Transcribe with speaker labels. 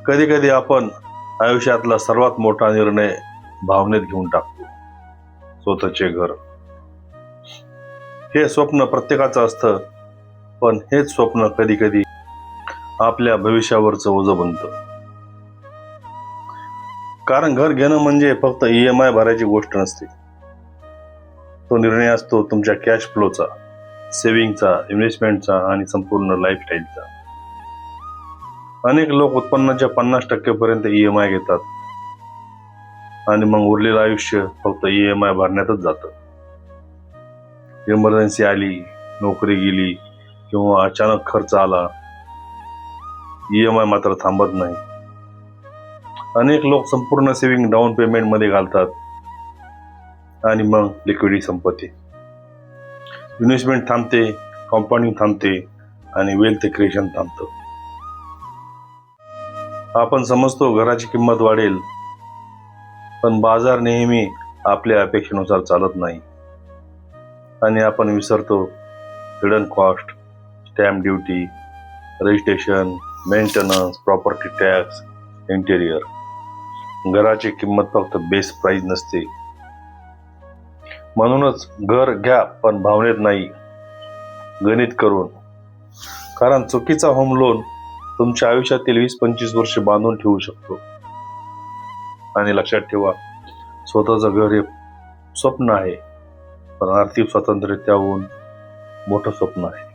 Speaker 1: कधी कधी आपण आयुष्यातला सर्वात मोठा निर्णय भावनेत घेऊन टाकतो, स्वतःचे घर. हे स्वप्न प्रत्येकाचं असतं, पण हेच स्वप्न कधी कधी आपल्या भविष्यावरचं ओझं बनतं. कारण घर घेणं म्हणजे फक्त EMI भरायची गोष्ट नसते. तो निर्णय असतो तुमच्या कॅश फ्लोचा, सेव्हिंगचा, इन्व्हेस्टमेंटचा आणि संपूर्ण लाईफस्टाईलचा. अनेक लोक उत्पन्नाच्या 50% पर्यंत EMI घेतात आणि मग उरलेलं आयुष्य फक्त EMI भरण्यातच जातं. इमर्जन्सी आली, नोकरी गेली किंवा अचानक खर्च आला, EMI मात्र थांबत नाही. अनेक लोक संपूर्ण सेव्हिंग डाऊन पेमेंट मध्ये घालतात आणि मग लिक्विडिटी संपते. इन्व्हेस्टमेंट थांबते, कंपाऊंडिंग थांबते आणि वेल्थ क्रिएशन थांबतं. आपण समजतो घराची किंमत वाढेल, पण बाजार नेहमी आपल्या अपेक्षेनुसार चालत नाही आणि आपण विसरतो hidden cost, stamp duty, registration, maintenance, property tax, interior. घराची किंमत फक्त बेस प्राइस नसते. म्हणूनच घर घ्या, पण भावनेत नाही, गणित करून. कारण चुकीचा होम लोन तुमच्या आयुष्यातील 20-25 वर्ष बांधून ठेवू शकतो. आणि लक्षात ठेवा, स्वतःचं घर हे स्वप्न आहे, पण आर्थिक स्वातंत्र्य त्याहून मोठं स्वप्न आहे.